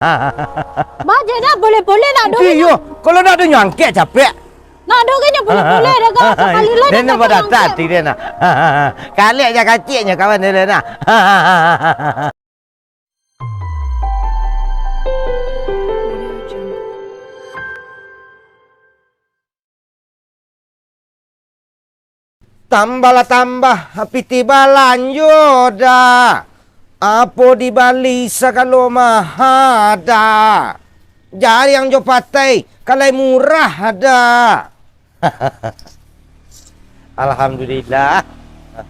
Baca dah boleh-boleh nak dong. Iyo, kalau nak tu nyangkek capek. Nak dong kan boleh-boleh dah kan. Sekali lah dia pada tadi dia nak. Kali aja kaciknya kawan dia nak. Tambahlah tambah, piti lanjut dah. Apa di Bali kalau mah ada. Jari yang jo patai, kalau murah ada. Alhamdulillah.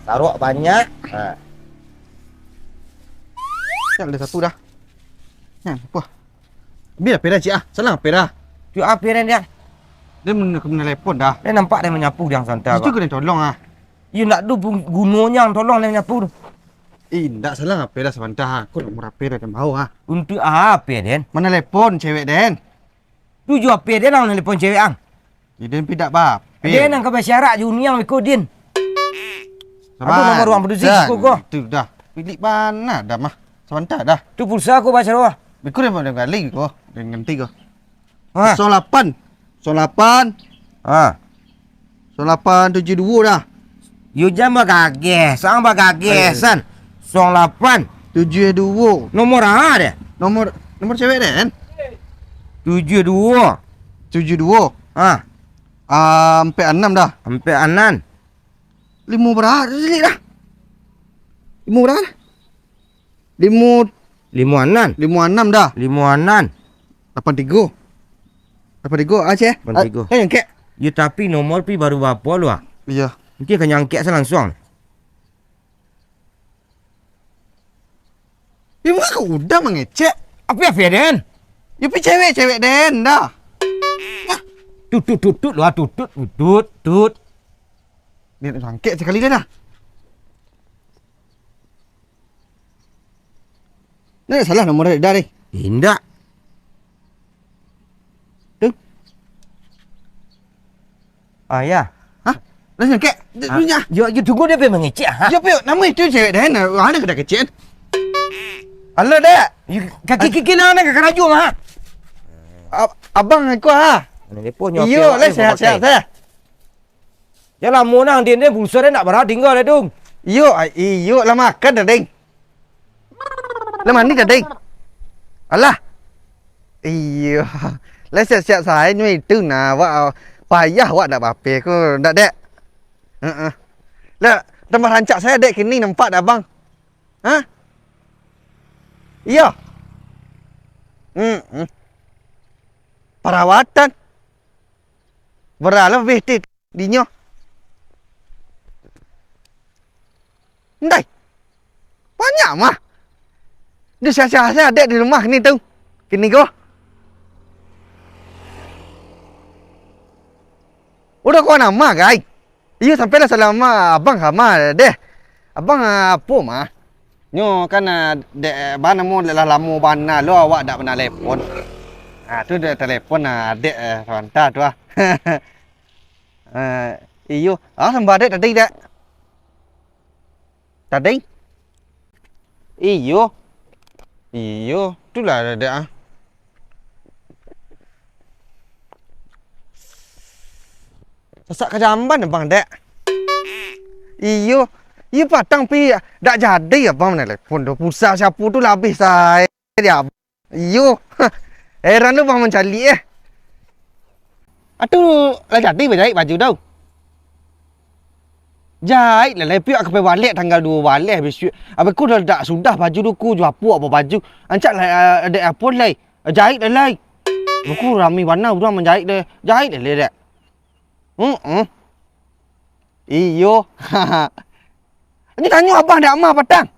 Saruk banyak. Ada satu dah. Apa? Biar apa dah cik ah? Salah apa dah? Tu apa dia? Dia kena telefon dah. Dia nampak dia menyapu dia santai. Itu kena tolong ah. You nak du gunanya yang tolong dia menyapu tu. Tak salah apa dah sebentar. Aku nak merapi dah mau ah. Untuk apa Den? Mana telefon cewek Den? Tu jual apa dia nak telefon cewek ang? Den tidak bab. Dia nak ke syarat dunia ikut Din. Aku nomor ruang produksi kau. Tu dah. Pilih mana dah mah. Sebentar dah. Tu pulsa aku baca doa. Aku dah mau kali kau. Dengan tiga. Ha. 08. 08. Ha. 0872 dah. You jangan bagages, sang bagagesan. 08 72. nomor apa dia? Nomor cewek Den? 72. 72. Ha. Sampai 6 dah. Sampai anan. 5 berapa dah? 5 berapa? 5 anan. 6 dah. 5 anan. 83. 83 Aceh. 83. Yang kek. You tapi nomor pi baru berapa lu ah? Iya. Nanti akan nyangkek langsung. Ya aku udah mengecek. Apa ya Den? Ya pi cewek Den dah. Tutut lu ah tutut. Dia nak sangkek sekali dah. Ni salah nomor dia dah ni. Tidak. Tu. Ya. Hah? Dah sangkek. Dia punya. You tunggu dia pergi mengecek ha. Ya pi nama itu cewek Den. Ada kena kecek. Alah dah. Kaki nak ke keraju mah. Abang aku ah. Telefon Iyo, lah sehat saya. Yalah monang dia pulsa dia nak berapa tinggal dah dong. Iyo lah makan dah ding. Lah mandi dah ding. Alah. Iyo. Lah siap saya ni itu nah wak payah wak nak apa ko dak dek. Lah tempat rancak saya dek kini nampak dah bang. Ha? Iyo. Perawatan. Berapa lebih dinyo? Ndai. Banyak mah. Dia saya ada di rumah ni tu. Kini ko. Udah kau nama guys. Iyo sampai lah selama abang sama deh. Abang apa mah? Nyo kan dek bana mo lama bana lo awak dak pernah telefon. Tu dia telefon dek sebentar tu ah. Iyo, sembah dek tadi dek. Tadi? Iyo, itulah dek ah. Sasak kejamban abang dek. Iyo patang pi dak jadi abang telefon tu. Pulsa siapa tu lah habis saya dia. Iyo. Heran lu bang mencari Atu lah jadi berjahit baju tau. Jahit lah lepi aku pergi balik tanggal 2 balik habis. Habis aku dah sudah baju tu ku jual apa baju. Ancak lah ada apa lai. Jahit dah lai. Aku ramai warna udah menjahit dah. Jahit dah dek. Iyo. Ini tanya abang dak mah patang.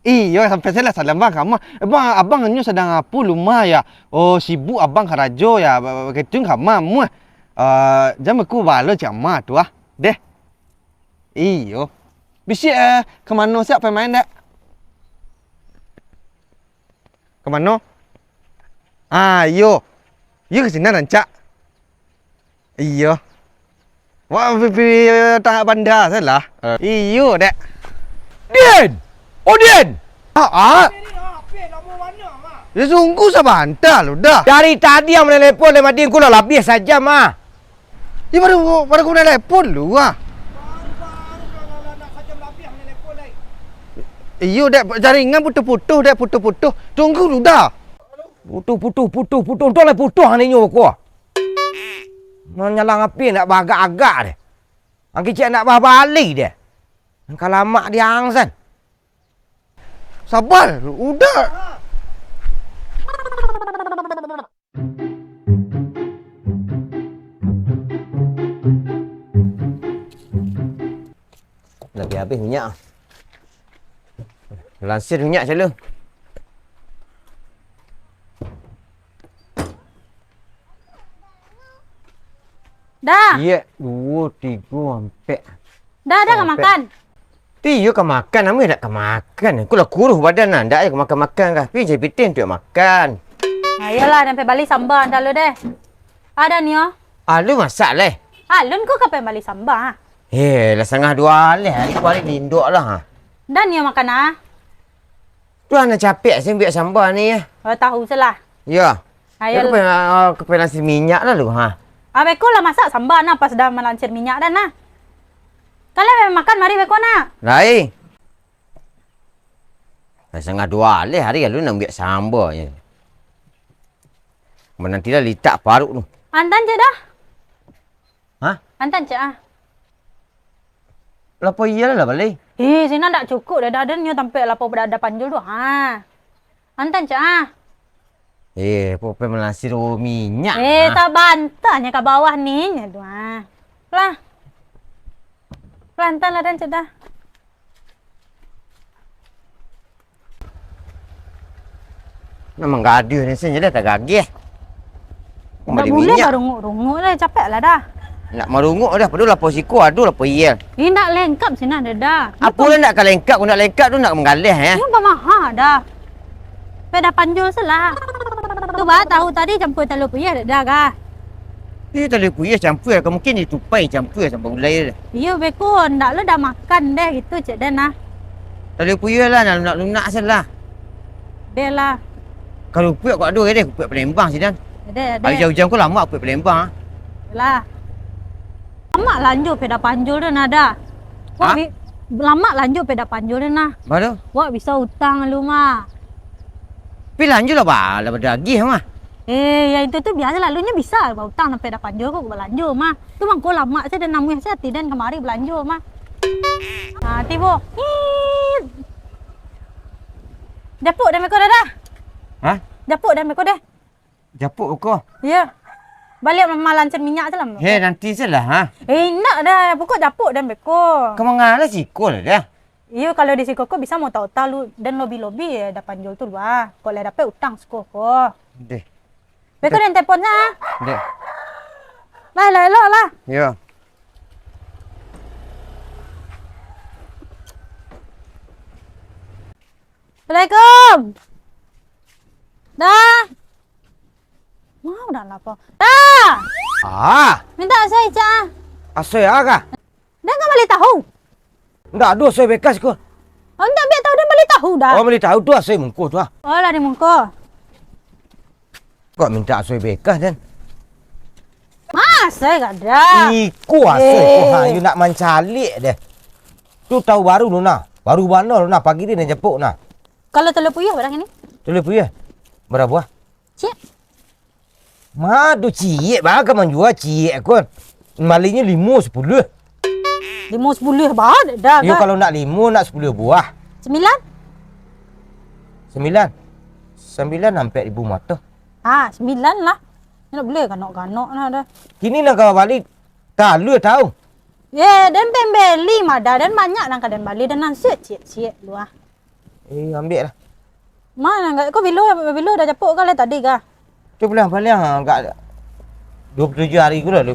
Iyo sampai saya lah salam bang kamu. Abang nyo sedang apa lumah ya? Oh sibuk abang karajo ya. Ketung kamu mu. Jam aku balo cama tu ah. Deh. Iyo. Bisi ke mana siap main dak? Ke mana? Iyo. Iyo ke sini rancak. Iyo. Wah, tak bandar salah. Iyo dek. Din! Oh Din! Ah. Dia sungguh sebentar lu dah. Dari tadi yang menelepon le Madin ku dah habis saja mah. Dia baru guna telepon lu ah. Iyo dek jaringan putus-putus dek putus-putus. Tunggu lu dah. Putus. Dah lah putus ni nyo ku. Menyalang api nak bagak-agak deh. Ang kecik nak balik deh. Kalau mak dia angsan. Sabar, udah. Habis minyak. Lansir minyak selalu. Dah. Ya, 2, 3, 4. Dah kan makan? Tiyo ke makan, nama nak ke makan. Aku lah kurus badan lah. Tak ke makan-makan kah. Pergi je pitin tu makan. Ayolah, sampai balik sambar dah lu deh. Ada ni oh. Lu masak lah. Lun kau kapan balik sambar? Lah 1:30 lah. Hari balik linduk lah. Dan ni makan ah. Tu anak capek saya biar sambar ni. Tahu salah. Ya. Ayolah. Aku pengen nasi minyak lah lu ha. Beko lah masak sambar nah pas dah melancir minyak dah nah. Kalau memang makan mari beko nak. Lai. Dah 1:30 lah hari lu nak biar sambar je. Nanti dah litak parut tu. Antan je dah. Ha? Antan je ah. Lapa iyalah balik. Sina tak cukup dah ada ni sampai lapor berada panjul tu. Antan je ah. Popen melasir minyak. Tak bantahnya ke bawah ni. Pelan. Pelan-pelan lah dan cedah. Memang gaduh ni saya dah tak gagih. Tak boleh dah runguk-runguk dah. Capek lah dah. Nak merunguk dah. Padahal lapor siku aduh lapor iyel. Ini nak lengkap sini dah. Apa lah nak lengkap? Aku nak lengkap tu nak mengalih ya. Ini mahal dah. Pada panjul salah. Tu bah tahu tadi campur telur puyuh dah kah? Telur puyuh campur ke mungkin ditupai campur sampai ulai dah. Iya beko ndak lu dah makan deh gitu cik dan nah. Telur puyuh lah nak lunak salah. Deh lah. Kalau puyuh kau ada deh puyuh Palembang sini dan. Deh. Hari jauh-jauh kau lama puyuh Palembang. Lah. Lama lanjut peda panjul dah nada. Lama lanjut peda panjul dah nah. Baru? Wah bisa utang lu mah. Tapi lanjut lah bah, lah berdagih mah. Yang itu tu biasa lalunya bisa utang sampai dah panjul kok berlanjut mah. Tu bang kau lama saya dan namuh saya tidak kemari berlanjut mah. Tibo. Japuk dah meko dah. Ha? Japuk dah meko dah. Japuk kau. Ya. Balik melancir minyak je lah. Nanti salah ha. Nak dah. Pokok japuk dah meko. Kau mengalah sikul lah dah. Iya kalau di siko ko bisa mau tahu lu dan lobi-lobi ya dapat jual tu bah. Kalau dapat utang siko ko. Deh. Beko dan teleponnya. Deh. Lah. Ya. Assalamualaikum. Dah. Mau dah lapor. Dah. Minta saya cah. Asoy aga. Dah enggak balik tahu. Ndak ada asoy bekas ko. Enggak biar tahu dan balik tahu dah. Beli tahu tu asoy mungko tu ah. Lah di mungko. Kau minta asoy bekas dan. Saya enggak ada. Iku asoy ko you nak mencalik deh. Tu tahu baru lu nah. Baru mana lu nah pagi ni nak jepuk nah. Kalau telur puyuh barang ini? Telur puyuh. Berapa? Cik. Madu cik bah kau menjual cik kon. Malinya 5 10. 5 10 bahat dah. You kalau nak 5 nak 10 buah. 9? 9 sampai 1,000 mata. 9 lah. Nak boleh kanok-kanok lah dah. Kini nak kau balik. Tak lu tahu. Dan pembeli mah dah dan banyak nak kadan balik dan nasi cik lu ah. Ambil lah. Mana enggak kau bilo dah japuk kali tadi kah? Tu balik enggak 27 hari ku dah lu.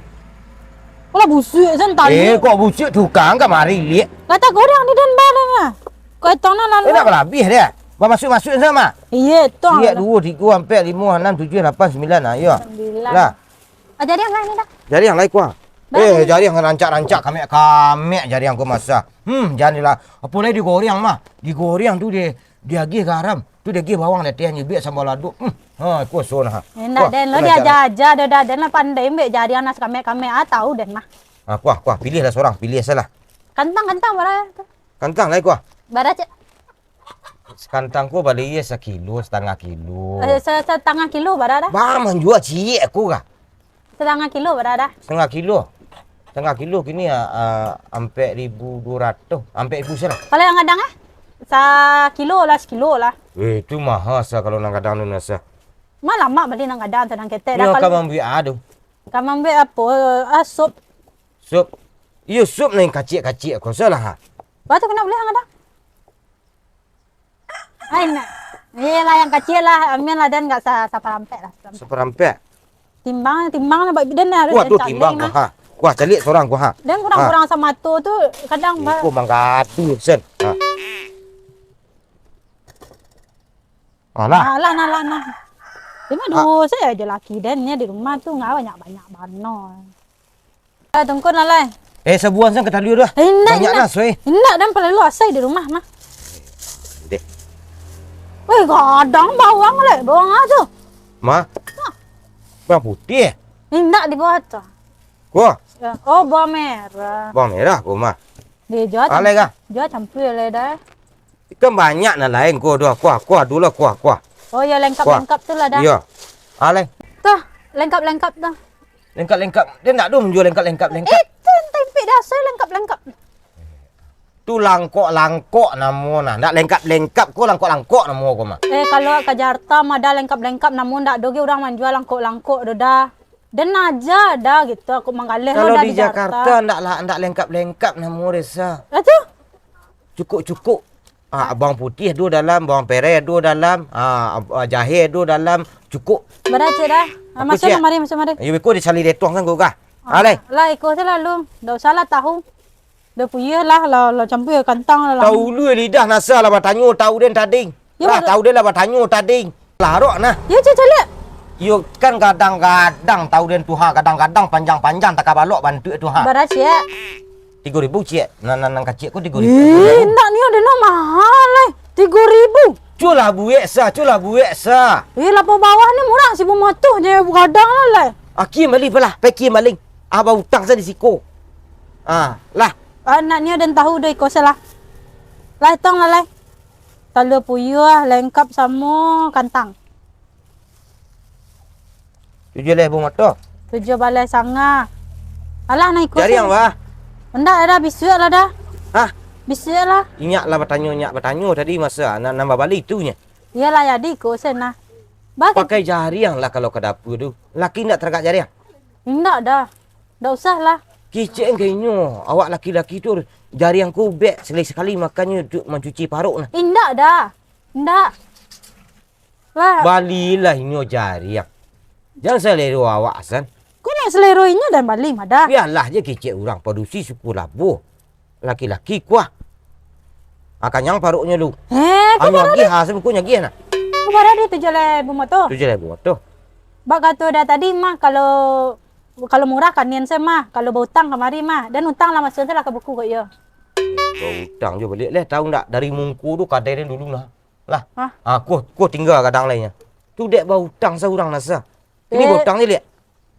Kalau busuk san tali. Kok busuk tukang kan mari lihat. Kata goreng ni dan barang ah. Kau tong nak lalu. Nak berlabih dia. Masuk sama. Iya, tong. Lihat 2 3 sampai 5 6 7 8 9 ah. Ya. Lah. Jadi yang lain dah. Jadi yang lain kuah. Jadi yang rancak-rancak kami jadi yang ku masak. Jadilah. Apa lagi digoreng mah. Digoreng tu dia agih garam. Tu dia pergi bawang latihan je biar sambal laduk. Ku son ha. Endak den lo dia jaja dah den lah pandai mbek jadi anak kame-kame tahu den mah. Kuah pilih lah seorang, pilih salah. Kantang bara tu. Kantang lah kuah. Bara cek. Kantang ku balik ya 1 kilo, setengah kilo. Setengah kilo bara dah. Bah menjual ciek aku kah? Setengah kilo bara dah. Setengah kilo kini sampai 1,200, sampai 1,000 salah. Kalau yang kadang sekilo lah. Itu mahal sah kalau nang kadang nu nasa. Malah mak beli nang kadang tenang ketek Ni dah akan kalau. ambil adu. Kamu ambil apa? Sup. Sup. Iyo sup nang kacik-kacik aku salah ha. Batu kena beli nang kadang. Hai nak. Iyalah yang kecil lah, ambil lah dan enggak saparampek lah. Seperampek. Timbang lah bagi dan harus Kuah tu timbang ku ha. Kuah calik seorang ku ha. Dan kurang-kurang sama tu kadang Ku mangkatu sen. Ha. Alah. Nah. Cuma dua saya aja laki dan di rumah tu enggak banyak bano. Tunggu lah lah. Sebuah sen ketaliu dah. Banyak lah soi. Enggak dan perlu asai di rumah mah. Dek. Weh, kadang bawang le, bawang tu. Ma. Bawang putih. Enggak di bawah tu. Kuah. Oh, bawang merah. Bawang merah ku mah. Dia jual. Alai kah? Jual campur le dah. Kan banyak nak lain ku dua kuah dulu lah kuah. Oh ya lengkap tu lah dah. Ya. Alai. Tuh, lengkap tu. Lengkap. Dia nak tu menjual lengkap. Itu tempe dasar lengkap. Tu langkok namo nah. Nak lengkap ku langkok namo ku mah. Kalau ke Jakarta mah dah lengkap namun dak doge orang menjual langkok dah. Dan aja dah gitu aku manggaleh Kalau dah di Jakarta ndak lengkap namo desa. Itu Cukup. Bawang putih dua dalam, bawang pereh dua dalam, jahe dua dalam, cukup. berace dah. Masuk mari. Ayo ko di sali detong kan ku kah. Alai. Lah ikut je lalu. Dak usah lah tahu. Dah puyeh lah campur kantang lah. Tahu lu lidah nasa lah batanyo tahu den tading. Ya, Lah tahu den lah batanyo tading. Larok nah. Ya cek. Yo kan kadang-kadang tahu den tuha, kadang-kadang panjang-panjang tak balok bantu tuha. Berace. 3,000 cik. Nang kacik ku 3,000. Nak ni ada mahal lah. 3,000. Culah buek sa. Lapor bawah ni murah si pematuh je kadang lah. Aki balik pelah, peki maling. Abang hutang saya di siko. Lah. Nak ni ada tahu dah ikut salah. Lah tong lah. Kalau puyuh lengkap sama kantang. 7 leh bung motor. 7 balai sanga. Alah nak ikut. Cari yang bah. Endak dah bisuk lah dah. Bisuk lah. Inyak bertanya tadi masa nak nambah balik tu nya. Iyalah jadi ikut sana. Pakai jariang lah kalau ke dapur tu. Laki nak terangkat jariang. Endak dah. Dak usah lah. Kicik kayaknya awak laki-laki tu jariang ku bek sekali makannya mencuci paruk nah. Endak dah. Endak. Lah. Balilah ini jariang. Jangan selero awak Hasan. Kau nak seleroinya dan balik mah dah. Biarlah je kicik orang produksi suku labuh. Laki-laki kuah. Akan yang paruknya lu. Kau lagi hasil ku nyagi nak. Kau pada dia 7 lebu motor. 7 leh buat tu. Bak kata dah tadi mah kalau murah kan nian saya mah. Kalau berhutang kemari mah. Dan hutang lah maksudnya lah ke buku kau ya. Kau hutang je balik leh. Tahu tak dari mungku tu kadai dia dulu lah. Lah. Hah? Ku tinggal kadang lainnya. Tu dek bau hutang seorang nasa. Ini berhutang ni lihat.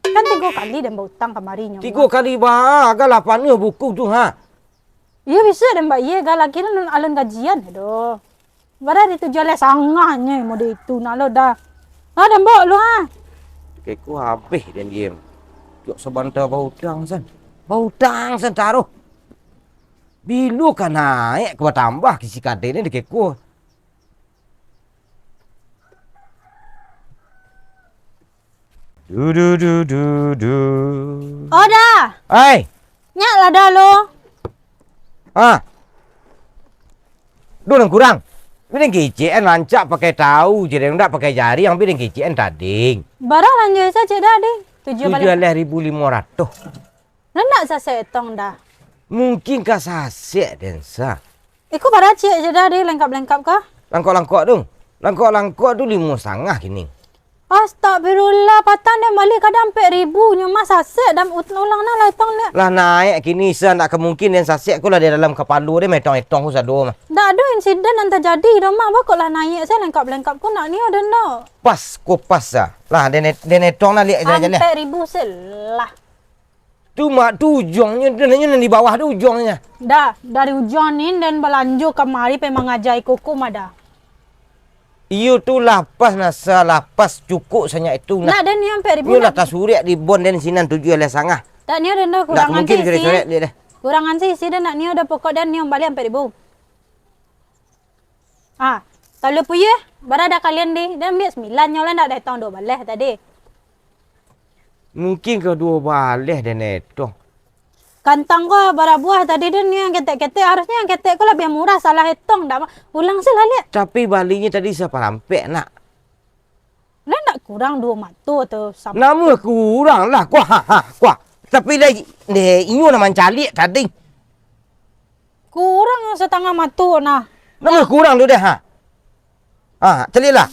Kan 3 kali dan berhutang kemarinya. 3 kali bah. Agak 8 buku tu ha. Iya bisa dan mbak iya galak kira alun gajian aduh. Bara itu jual sangahnya mau itu nalo dah. Dan bawa lu Kayak ku habis dan diem. Jok sebentar bau hutang san taruh. Bilu kan naik ke tambah kisi kadai ni dekat ku. Du. Oh dah. Hai. Nyak lah dah lo. Dua kurang. Bidang kician lancak pakai tahu, jadi enggak pakai jari yang bidang kician tading. Barang lanjut saja dah deh. 7,500. Nak saya setong dah. Mungkin kah sasek dan sah. Iku bara cik je dah deh lengkap kah? Langkok tu. Langkok tu 5,5 kini. Astagfirullah, patang dan balik kadang 4,000 nya mas asyik dan ulang nak latang ni. Lah naik kini saya nak kemungkinan sasik aku lah di dalam kepala dia metong-metong aku sado mah. Dah ada insiden yang terjadi dah mak. Bakal lah naik saya lengkap-lengkap ku nak ni ada nak. Pas ko pas lah dia netong lah lihat jalan. 4,000 selah. Tu mak tu ujungnya dia di bawah tu ujungnya. Dah dari ujung ni dan belanja kemari pe mengajar koko mah dah. Iyo tu lapas nasa lapas cukup sanyak itu Nak dan ni 4,000. Iyo lah tak suriak di bon dan sinan tujuh oleh sangah. Tak ni ada nak Tak kurangan mungkin sisi. suriak dia dah. Kurangan sisi dan nak ni ada pokok dan ni yang balik 4,000. Kalau puye, berada kalian di dan biar 9 nyolah nak datang 12 tadi. Mungkin kedua balik dan netong. Kantang ko bara buah tadi dan ni yang ketek-ketek harusnya yang ketek ko lebih murah salah hitung dah. Ulang sila lihat. Tapi balinya tadi saya parampek nak. Lah nak kurang 2 matu tu. Nama kurang lah kuah. Tapi dah inyo nak mencalik tadi. Kurang setengah matu nah. Nama kurang tu dah celilah.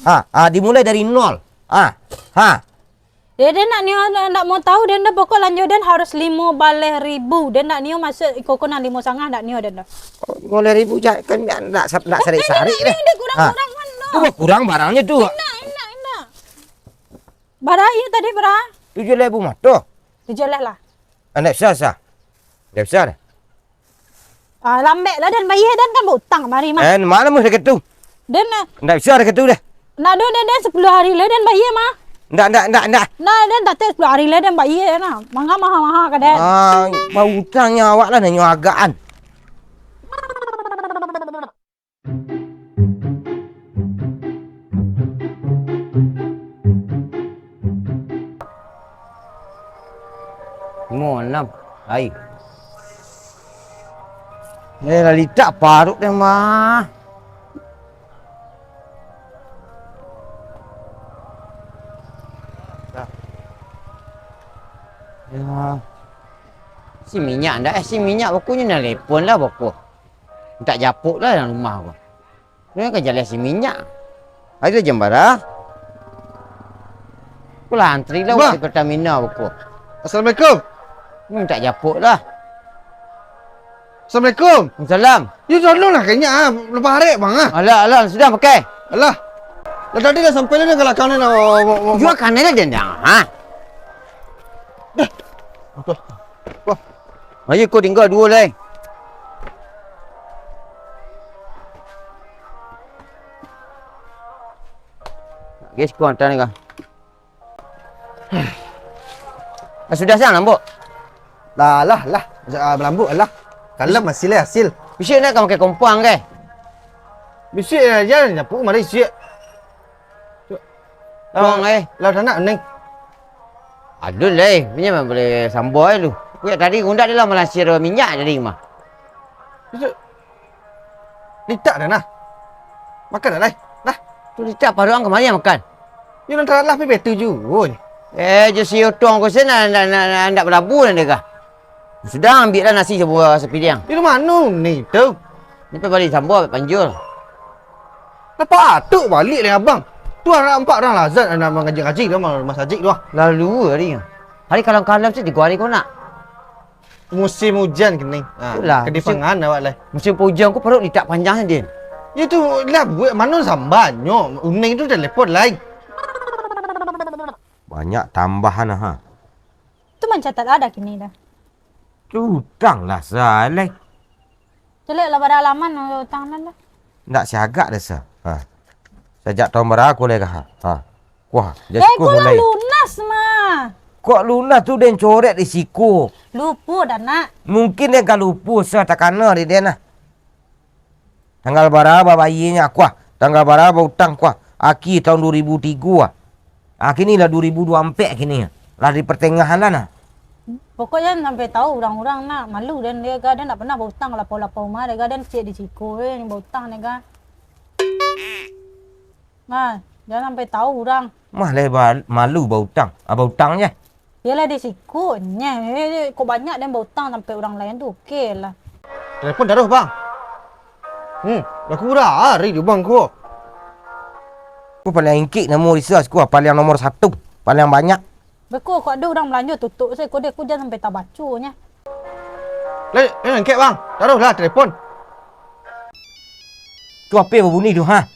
Dimulai dari nol. Dia nak ni nak mau tahu dia pokok lanjut dan harus 5 baleh ribu. Dia nak ni masuk koko nak 5 sangat nak ni dan dah. Mulai ribu je kan nak sarik-sarik dah. Dia kurang-kurang kan dah. Tu kurang barangnya tu. Enak. Bara iya tadi bara. 7,000 mah tu. Dijelah lah. Anak besar. Dah besar. Lambek lah dan bayi dan kan berutang mari mah. Mana mesti ketu. Dan Dah besar ketu dah. nak do dan 10 hari lah dan bayi mah. Ndak. Nah, dan tak 10 hari lah dan bayi nah. Mangga mahal-mahal ka dan. Bau hutangnya awak lah nanyo agaan. Monam, ai. Lali tak paruk dia mah. Ya. Si minyak ndak si minyak bakunya nelpon lah baku. Tak japuk lah dalam rumah aku. Dia kan jalan si minyak. Ada jembara. Pulah antri lah di Pertamina baku. Assalamualaikum. Tak japuk lah. Assalamualaikum. Salam. You tolonglah kayaknya lepas hari bang Alah sudah pakai. Alah. Lah tadi dah sampai dah kalau kau ni nak Jual kanan dah dah. Wah. Ayo kau tinggal 2 lah. Guys, kau hantar ni kau. Sudah siang lambuk. Lah. Melambuk lah. Kalau masih lah hasil. Bisa nak kau pakai kompang ke? Bisik aja nyapu mari siap. Tolong Lah tak nak neng. Aduh lah, punya boleh samboi lu. Aku tadi undak dia lah Malaysia minyak jadi mah. Bisik. Litak dah nah. Makan dah lah. Nah. Tu dia paruang kemari makan. You nak lah pergi betul juga. Je si otong kau sana nak berlabuh dan dia. Sudah ambil lah nasi sebuah sepiring. You mana ni tu? Ni pergi balik samboi panjul. Lepas atuk balik dengan abang. Tu anak 4 orang lazat nak mengaji-ngaji dah masjid tu. Lalu hari. Hari kalam-kalam tu 3 hari kau nak. Musim hujan kening. Itulah, Kedipangan awak lah. Musim hujan kau perut litak panjang dia. Ya tu lah buat mana sambanyo. Uning tu telefon lain. Banyak tambahan Tu mencatat ada kini dah. Tu hutang lah saleh. Jelek lah pada halaman hutang dah. Nak siagak dah sah. Sejak tahun berapa lagi Wah, jadi kau lah lunas mah. Kok lunas tu dia coret risiko. Lupa dah nak. Mungkin dia kan lupa sah tak kena dia nah. Tanggal berapa bayinya kuah. Tanggal berapa hutang kuah. Aki tahun 2003 kini lah 2024 kini. Lah di pertengahan lah nah. Pokoknya sampai tahu orang-orang nak malu dan dia kadang tak pernah berhutang lapau-lapau mah dia kadang cek di Ciko ni berhutang dia kan. Nah, jangan sampai tahu orang. Mah lebar malu berhutang. Berhutang je. Yalah di Ciko nya. Kok banyak dan berhutang sampai orang lain tu okey lah. Telefon taruh bang. Dah kurang hari tu bang ko. Aku paling ingkik nama research aku paling nomor 1, paling banyak. Beku kau ada orang belanja tutup saya kau dia aku jangan sampai tak bacunya. Leh, angkat bang. Taruhlah telefon. Tu apa berbunyi tu ha?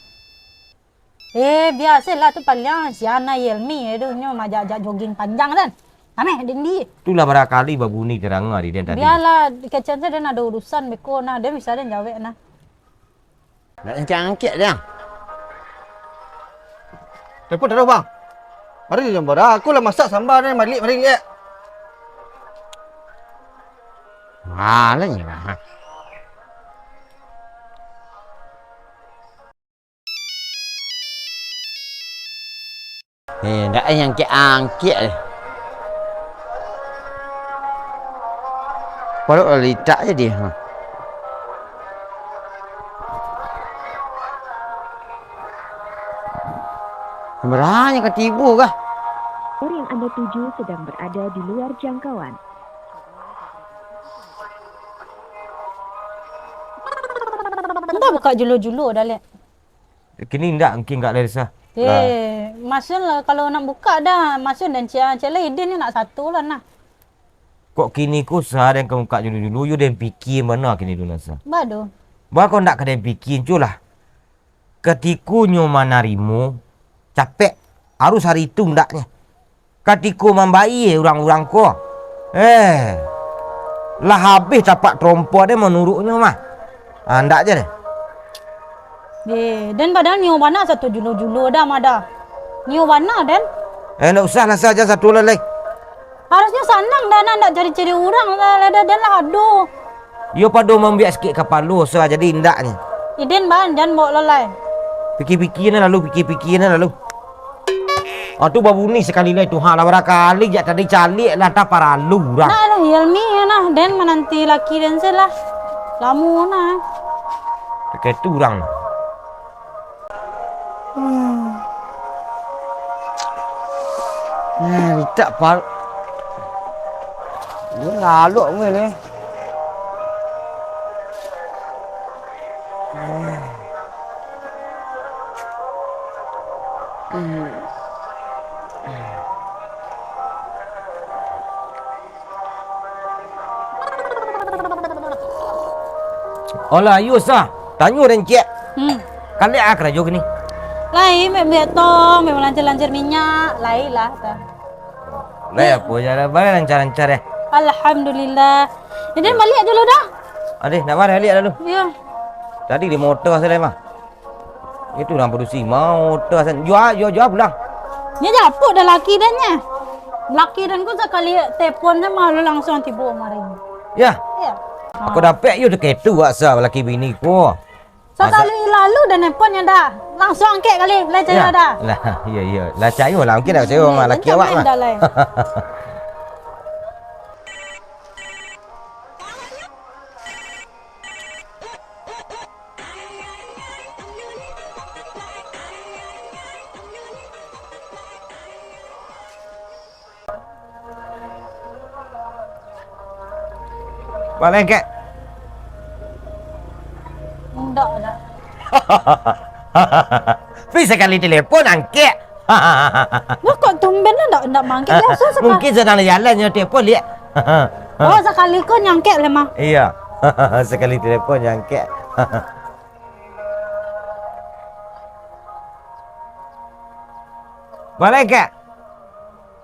Biasalah tu paling si Ana Yelmi itu nyo majak jogging panjang kan. Ame dindi. Itulah barangkali berbunyi terang di dia tadi. Biarlah kecen saya dia ada urusan beku nah dia bisa dia jawab nah. Nak angkat dia. Telefon taruh bang. Mari jom bara. Aku lah masak sambal ni. Mari lihat. Malahnya lah. Dah yang angkat. Kalau litak je dia. Sebenarnya ketibu kah? Nomor yang Anda tuju sedang berada di luar jangkauan. Entah buka julu-julu dah lihat. Kini ndak mungkin enggak Larissa. Masun lah kalau nak buka dah. Masun dan Cik Idin ni nak satu lah nah. Kok kini ku sah dan kamu buka dulu-dulu you dan fikir mana kini dulu Larissa. Badu. Bah kau ndak kena fikir culah. Ketiku nyo manarimu capek harus hari itu ndaknya. Ketiku membayi orang-orang ko. Lah habis tapak trompo dia menurutnya mah. Ndak je deh. Dan padahal nyo mana satu julu-julu dah mada. Nyo mana dan? Ndak usah lah saja satu lelai. Harusnya senang dah nak cari-cari orang lah dan lah aduh. Yo padu membiak sikit kapal lu sah jadi ndaknya. Idin ban jangan bawa lelai. Fikir-fikirnya lalu. Oh tu babu ni sekali lagi tu ha lah barangkali jak tadi calik lah tak paralu orang. Nah lah Yelmi nah dan menanti laki dan selah. Lamu nah. Dekat tu orang. Litak par. Dia ngaluk meh ni. Olah you sah. Tanya dan cik. Kali akra jo ni. Lai biar to memang lancar-lancar minyak lai lah ta. Lai apa jalan balik lancar-lancar Alhamdulillah. Idin balik dulu dah. Adik nak mana lihat lalu. Ya. Tadi di motor saya mah. Itu orang produksi motor saya. Jual pulang. Nya japuk dah laki dan nya. Laki dan ku sekali telefon sama langsung tiba mari. Ya. Ya. Aku dapat you dekat tu asal laki bini ku. Sekali lalu dan telefonnya dah. Langsung angkat kali. Lai cari dah. Lah, ya. Lah cari lah mungkin dah cari orang laki awak mah. Balik ke? Enggak ada. Pergi sekali telefon angkat. Wah kok tumben enggak mangkit biasa sekali. Mungkin sedang jalan je telefon lihat. Oh sekali kau nyangkit lemah. Iya. Sekali telefon angkat. Balik ke?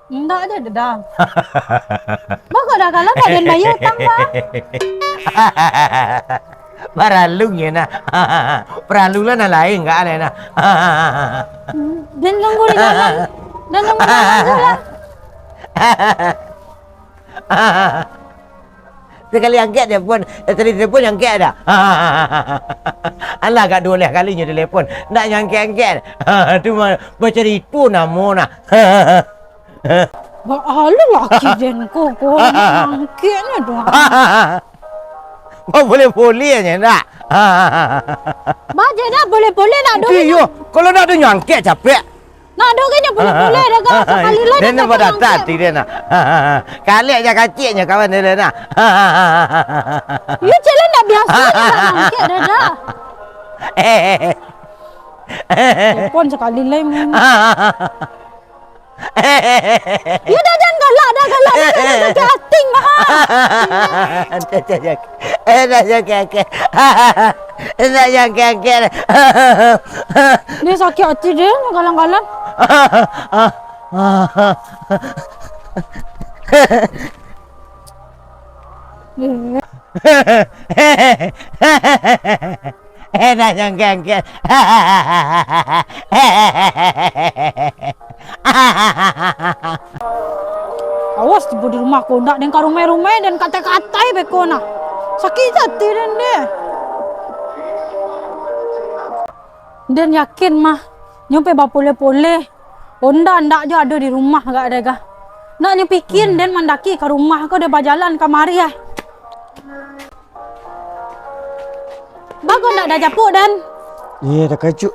Enggak ada dah. Bang dah kalah badan bayi utang bang. Paralung ya nah. Peralu lah na lain enggak ada nah. Dan tunggu di dalam. Dan tunggu di dalam lah. Sekali angkat telefon, tadi telefon angkat dah. Alah kat 12 kalinya telefon. Nak angkat-angkat. Tu macam itu nama nah. Alu laki dan kau angkatnya doang. Boleh-boleh aja nak. Baca dah boleh-boleh nak dong. Yo, kalau nak tu nyangkut capek. Nak dong kena boleh-boleh dah kau sekali lah. Dia nak pada tadi dia nak. Kali aja kaciknya kawan dia nak. You jalan nak biasa nak angkat dah dah. Telepon sekali lah mu. Ya dah jangan galak dah sakit hati mah. Dia sakit hati dia galang-galang. Dah yang kengkel. Awas tiba di rumah kau nak dengan rumah-rumah dan kata-katai beko nak. Sakit hati dan dia. Dan yakin mah nyampe bapole-pole. Honda ndak je ada di rumah gak ada gak. Nak nyepikin dan mandaki ke rumah kau dia berjalan kamari ya. Bagus ndak dah japuk dan. Ya, dah kacuk.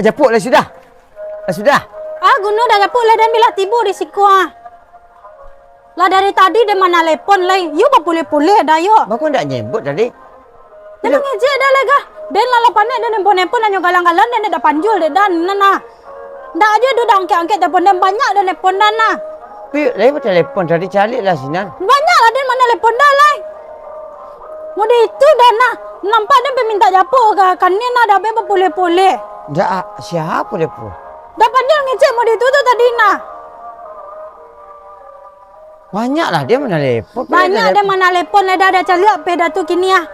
Japuk lah sudah. Sudah. Gunu dah japuk lah dan bila tiba di siku Lah dari tadi dia mana telepon lah. You bapole-pole dah yo. Bagus tak nyebut tadi? Jangan ngejek dah lega. Dan lalapannya dia nelpon-nelpon dan galang-galang dan dia dah panjul dia dan nana. Ndak aja dia dah angkat-angkat telefon dan banyak dah nelpon dan nah. Tapi lain telefon tadi calik lah Sinan. Banyak lah dan mana nelpon dah lah. Mode itu dah nah. Nampak dia minta japuk ke kannya nah dah bebas pole-pole. Dah siapa telefon? Dah panjul ngecek mode itu tu tadi nah. Banyak lah dia mana telefon. Banyak dia mana telefon lah dah cari apa dah tu kini ah.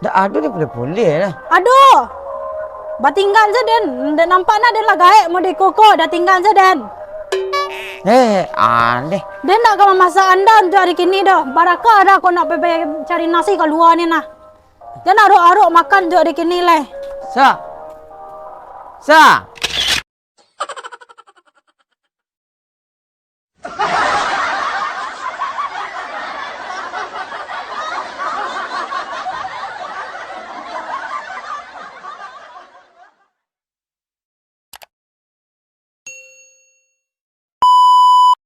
Dah ada dia boleh lah. Aduh. Batinggal je dan nampak nak dia lah gaek mode koko dah tinggal je dan. Aneh. Dia nak ke masak anda untuk hari kini dah. Barakah dah kau nak pergi cari nasi kat luar ni nah. Jangan aruk-aruk makan untuk hari kini lah. Sa.